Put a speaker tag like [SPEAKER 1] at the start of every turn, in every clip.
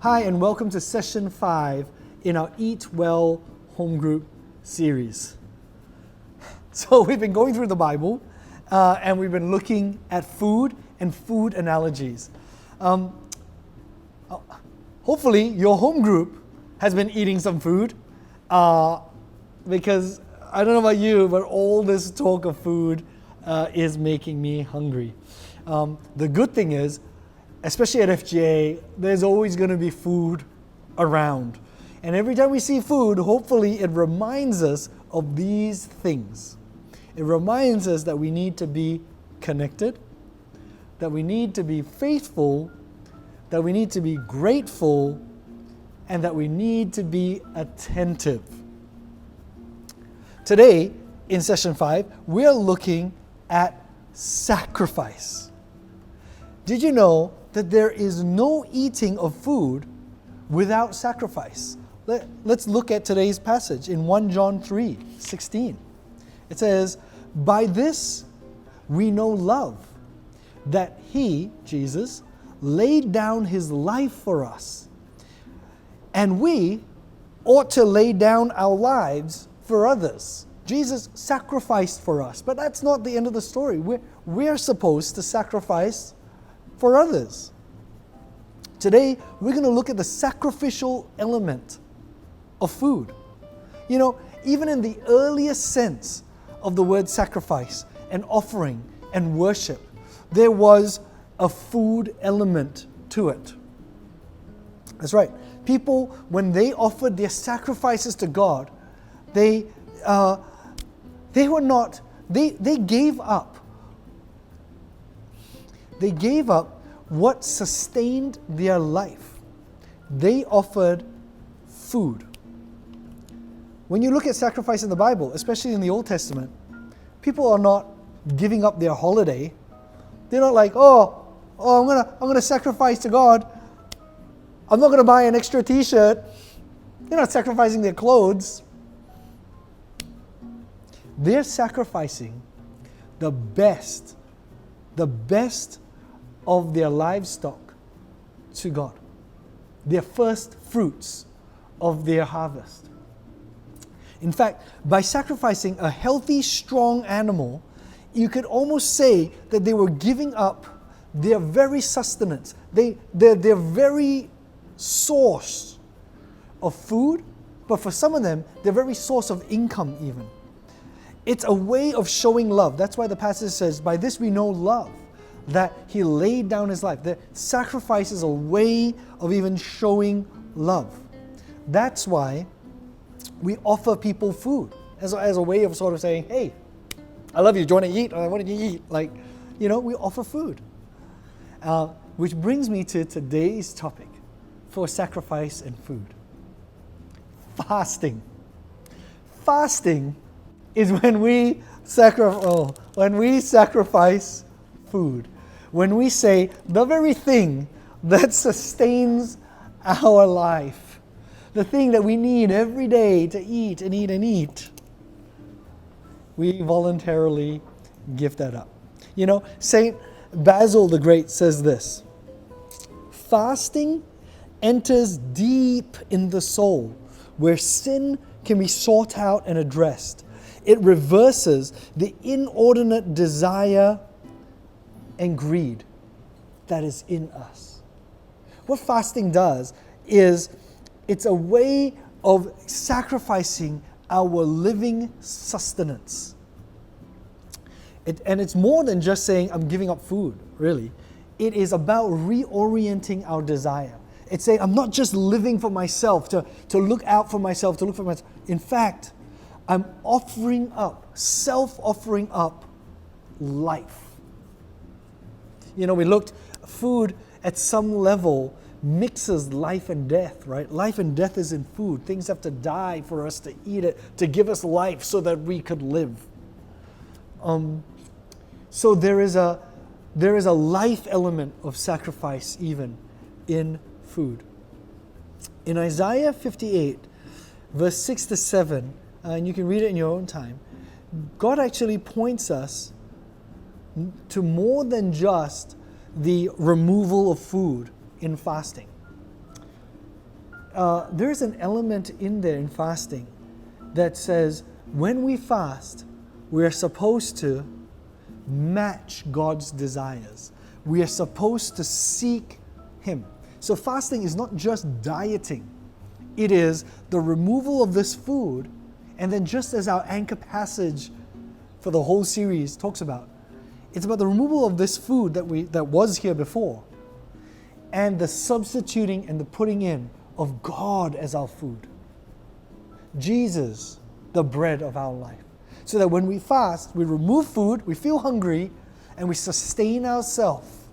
[SPEAKER 1] Hi, and welcome to session 5 in our Eat Well home group series. So we've been going through the Bible and we've been looking at food and food analogies. Hopefully your home group has been eating some food because I don't know about you, but all this talk of food is making me hungry. The good thing is, especially at FGA, there's always going to be food around. And every time we see food, hopefully it reminds us of these things. It reminds us that we need to be connected, that we need to be faithful, that we need to be grateful, and that we need to be attentive. Today, in session 5, we're looking at sacrifice. Did you know that there is no eating of food without sacrifice? Let's look at today's passage in 1 John 3:16. It says, "By this we know love, that He, Jesus, laid down His life for us, and we ought to lay down our lives for others." Jesus sacrificed for us, but that's not the end of the story. We're supposed to sacrifice for others. Today, we're going to look at the sacrificial element of food. You know, even in the earliest sense of the word sacrifice and offering and worship, there was a food element to it. That's right. People, when they offered their sacrifices to God, they gave up. They gave up what sustained their life. They offered food. When you look at sacrifice in the Bible, especially in the Old Testament, people are not giving up their holiday. They're not like, I'm gonna sacrifice to God. I'm not gonna buy an extra t-shirt. They're not sacrificing their clothes. They're sacrificing the best of their livestock to God. Their first fruits of their harvest. In fact, by sacrificing a healthy, strong animal, you could almost say that they were giving up their very sustenance, their very source of food, but for some of them, their very source of income even. It's a way of showing love. That's why the passage says, "By this we know love, that He laid down His life." The sacrifice is a way of even showing love. That's why we offer people food as a way of sort of saying, "Hey, I love you. Do you want to eat? What did you eat?" We offer food. Which brings me to today's topic for sacrifice and food. Fasting. Fasting is when we sacrifice food. When we say the very thing that sustains our life, the thing that we need every day to eat and eat and eat, we voluntarily give that up. You know, Saint Basil the Great says this: "Fasting enters deep in the soul, where sin can be sought out and addressed. It reverses the inordinate desire and greed that is in us." What fasting does is it's a way of sacrificing our living sustenance. And it's more than just saying, "I'm giving up food," really. It is about reorienting our desire. It's saying, I'm not just living for myself, to look out for myself, to look for myself. In fact, I'm self-offering up life. You know, we looked, food at some level mixes life and death, right? Life and death is in food. Things have to die for us to eat it, to give us life so that we could live. So there is a life element of sacrifice even in food. In Isaiah 58, verse 6 to 7, and you can read it in your own time, God actually points us to more than just the removal of food in fasting. there's an element in there in fasting that says when we fast, we're supposed to match God's desires. We are supposed to seek Him. So fasting is not just dieting. It is the removal of this food, and then just as our anchor passage for the whole series talks about, it's about the removal of this food that was here before, and the substituting and the putting in of God as our food. Jesus, the bread of our life. So that when we fast, we remove food, we feel hungry, and we sustain ourselves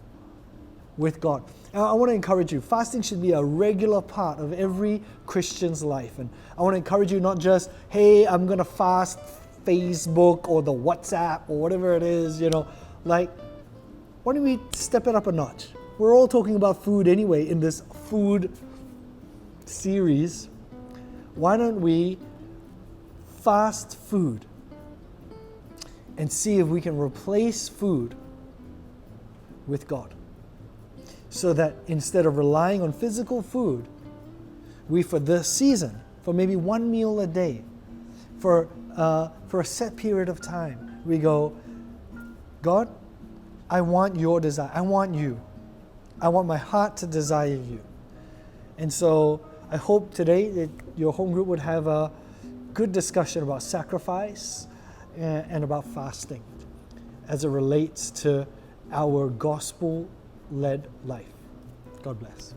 [SPEAKER 1] with God. Now, I want to encourage you, fasting should be a regular part of every Christian's life. And I want to encourage you not just, hey, I'm going to fast Facebook or the WhatsApp or whatever it is, why don't we step it up a notch? We're all talking about food anyway in this food series. Why don't we fast food and see if we can replace food with God? So that instead of relying on physical food, we, for this season, for maybe one meal a day, for a set period of time, we go, God, I want your desire. I want you. I want my heart to desire you. And so I hope today that your home group would have a good discussion about sacrifice and about fasting as it relates to our gospel-led life. God bless.